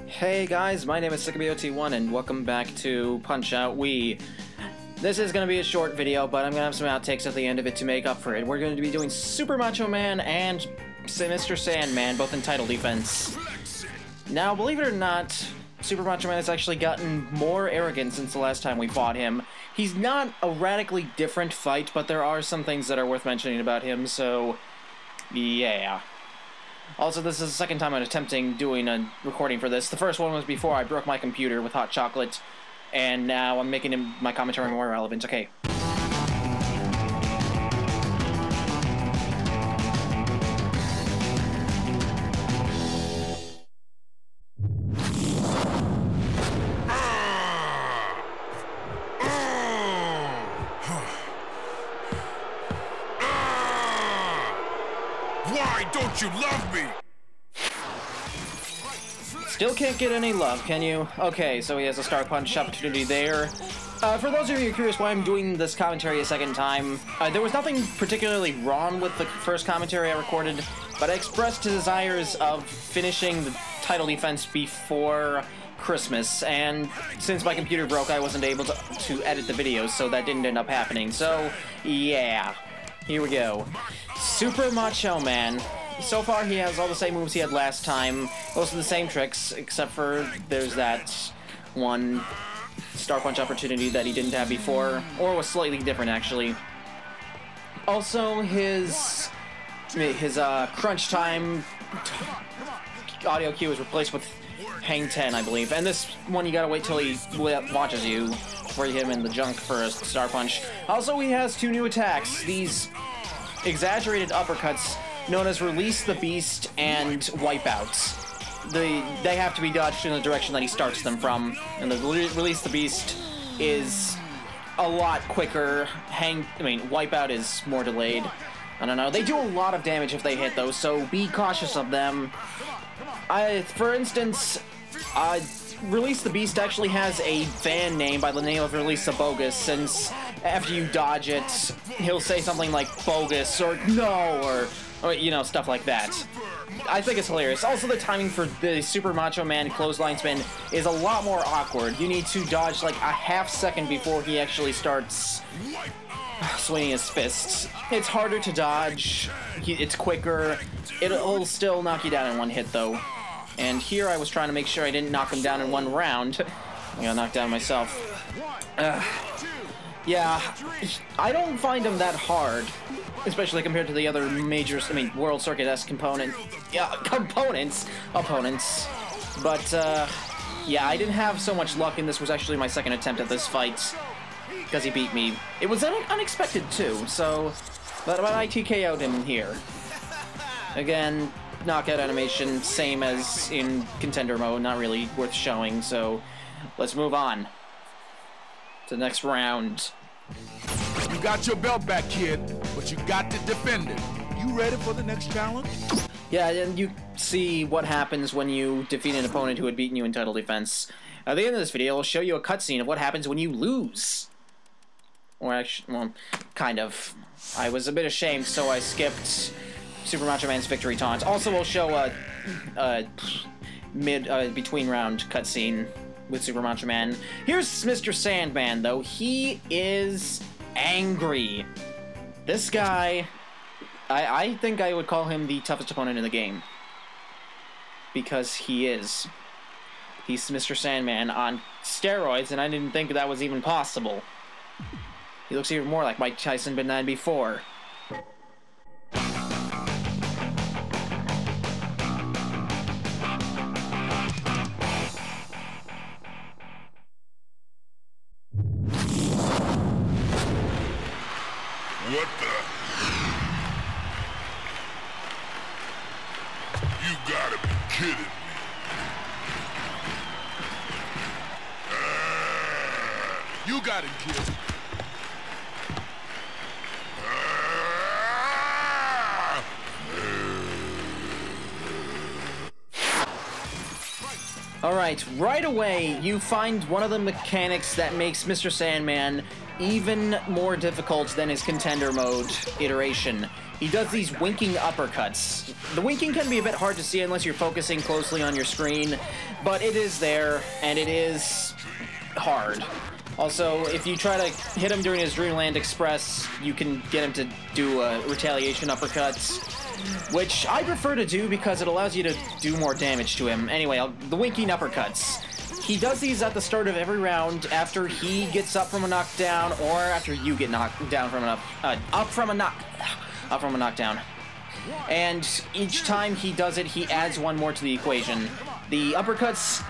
Hey guys, my name is iKabigon and welcome back to Punch-Out Wii. This is going to be a short video, but I'm going to have some outtakes at the end of it to make up for it. We're going to be doing Super Macho Man and Mr. Sandman, both in title defense. Now, believe it or not, Super Macho Man has actually gotten more arrogant since the last time we fought him. He's not a radically different fight, but there are some things that are worth mentioning about him, so yeah. Also, this is the second time I'm attempting doing a recording for this. The first one was before I broke my computer with hot chocolate, and now I'm making my commentary more relevant. Okay. Why don't you love me? Still can't get any love, can you? Okay, so he has a Star Punch opportunity there. For those of you who are curious why I'm doing this commentary a second time, there was nothing particularly wrong with the first commentary I recorded, but I expressed desires of finishing the title defense before Christmas, and since my computer broke, I wasn't able to edit the videos, so that didn't end up happening. So, yeah. Here we go. Super Macho Man. So far, he has all the same moves he had last time. Most of the same tricks, except for there's that one Star Punch opportunity that he didn't have before, or was slightly different, actually. Also, his crunch time audio cue is replaced with Hang 10, I believe. And this one, you gotta wait till he watches you before you hit him in the junk for a Star Punch. Also, he has two new attacks. These exaggerated uppercuts known as Release the Beast and Wipeouts. They have to be dodged in the direction that he starts them from. And the Release the Beast is a lot quicker. Wipeout is more delayed. I don't know. They do a lot of damage if they hit those, so be cautious of them. For instance, Release the Beast actually has a fan name by the name of Release the Bogus, since after you dodge it, he'll say something like bogus or no, or you know, stuff like that. I think it's hilarious. Also, the timing for the Super Macho Man clothesline spin is a lot more awkward. You need to dodge like a half second before he actually starts swinging his fists. It's harder to dodge, it's quicker, it'll still knock you down in one hit though. And here I was trying to make sure I didn't knock him down in one round. I got knocked down myself. Yeah, I don't find him that hard, especially compared to the other major, World Circuit-esque opponents. But, yeah, I didn't have so much luck, and this was actually my second attempt at this fight, because he beat me. It was unexpected, too, so, but I TKO'd him here. Again, knockout animation, same as in contender mode, not really worth showing, so let's move on to the next round. You got your belt back, kid, but you got to defend it. You ready for the next challenge? Yeah, and you see what happens when you defeat an opponent who had beaten you in title defense. At the end of this video, I'll show you a cutscene of what happens when you lose. Or actually, well, kind of. I was a bit ashamed, so I skipped Super Macho Man's victory taunt. Also, we'll show a between round cutscene with Super Macho Man. Here's Mr. Sandman, though. He is angry. This guy, I think I would call him the toughest opponent in the game. Because he is. He's Mr. Sandman on steroids, and I didn't think that was even possible. He looks even more like Mike Tyson than before. What the? You gotta be kidding me. You got it, kid. Alright, right away, you find one of the mechanics that makes Mr. Sandman even more difficult than his contender mode iteration. He does these winking uppercuts. The winking can be a bit hard to see unless you're focusing closely on your screen, but it is there, and it is hard. Also, if you try to hit him during his Dreamland Express, you can get him to do a retaliation uppercut, which I prefer to do because it allows you to do more damage to him. Anyway, the winking uppercuts. He does these at the start of every round after he gets up from a knockdown or after you get knocked down from up from a knockdown. And each time he does it, he adds one more to the equation. The uppercuts,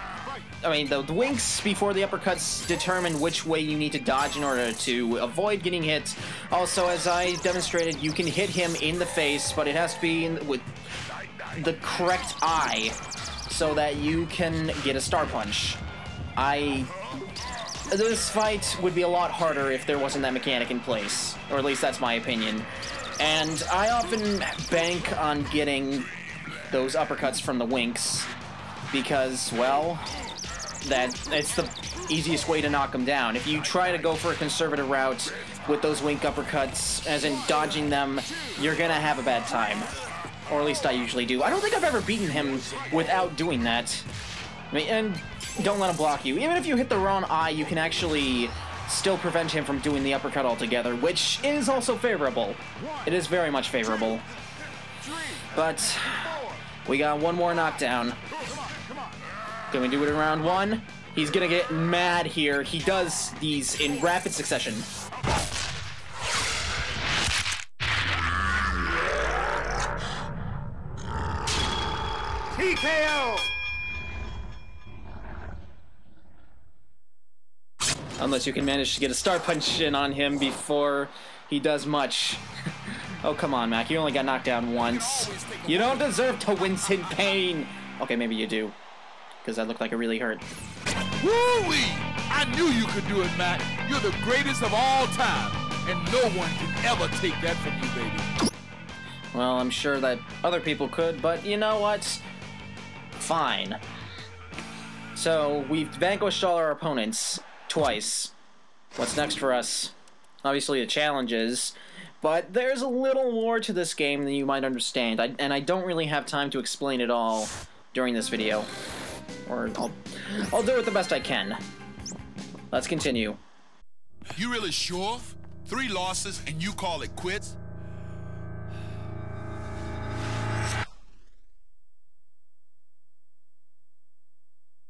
the winks before the uppercuts determine which way you need to dodge in order to avoid getting hit. Also, as I demonstrated, you can hit him in the face, but it has to be with the correct eye so that you can get a star punch. This fight would be a lot harder if there wasn't that mechanic in place, or at least that's my opinion. And I often bank on getting those uppercuts from the winks because, well, it's the easiest way to knock them down. If you try to go for a conservative route with those wink uppercuts, as in dodging them, you're gonna have a bad time. Or at least I usually do. I don't think I've ever beaten him without doing that. And don't let him block you. Even if you hit the wrong eye, you can actually still prevent him from doing the uppercut altogether, which is also favorable. It is very much favorable. But we got one more knockdown. Can we do it in round one? He's gonna get mad here. He does these in rapid succession. TKO! Unless you can manage to get a star punch in on him before he does much. Oh, come on, Mac. You only got knocked down once. You don't deserve to wince in pain. Okay, maybe you do. Because that looked like it really hurt. Woo-wee! I knew you could do it, Mac. You're the greatest of all time. And no one can ever take that from you, baby. Well, I'm sure that other people could, but you know what? Fine. So, we've vanquished all our opponents. Twice. What's next for us? Obviously the challenges, but there's a little more to this game than you might understand, and I don't really have time to explain it all during this video. Or I'll do it the best I can. Let's continue. You really sure? 3 losses and you call it quits?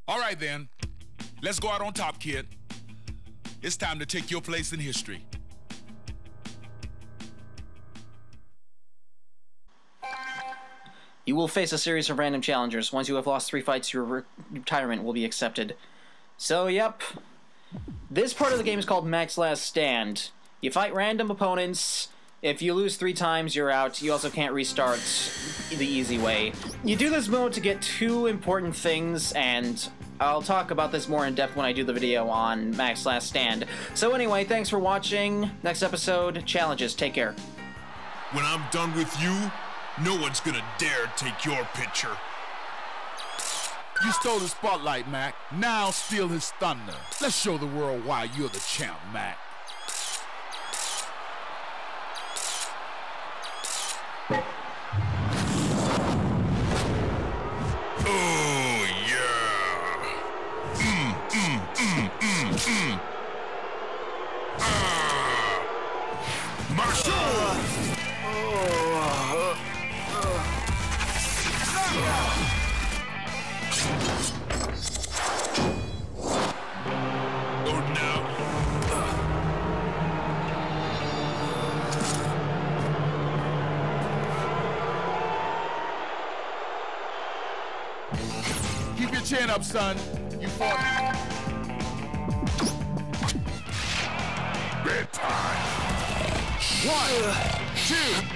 All right then. Let's go out on top, kid. It's time to take your place in history. You will face a series of random challengers. Once you have lost 3 fights, your retirement will be accepted. So, yep. This part of the game is called Mac's Last Stand. You fight random opponents. If you lose 3 times, you're out. You also can't restart the easy way. You do this mode to get 2 important things, and I'll talk about this more in depth when I do the video on Mac's Last Stand. So anyway, thanks for watching. Next episode, challenges. Take care. When I'm done with you, no one's gonna dare take your picture. You stole the spotlight, Mac. Now steal his thunder. Let's show the world why you're the champ, Mac. Oh, yeah. Macho! Oh, no. Keep your chin up, son. You fought. Bedtime. 1, 2.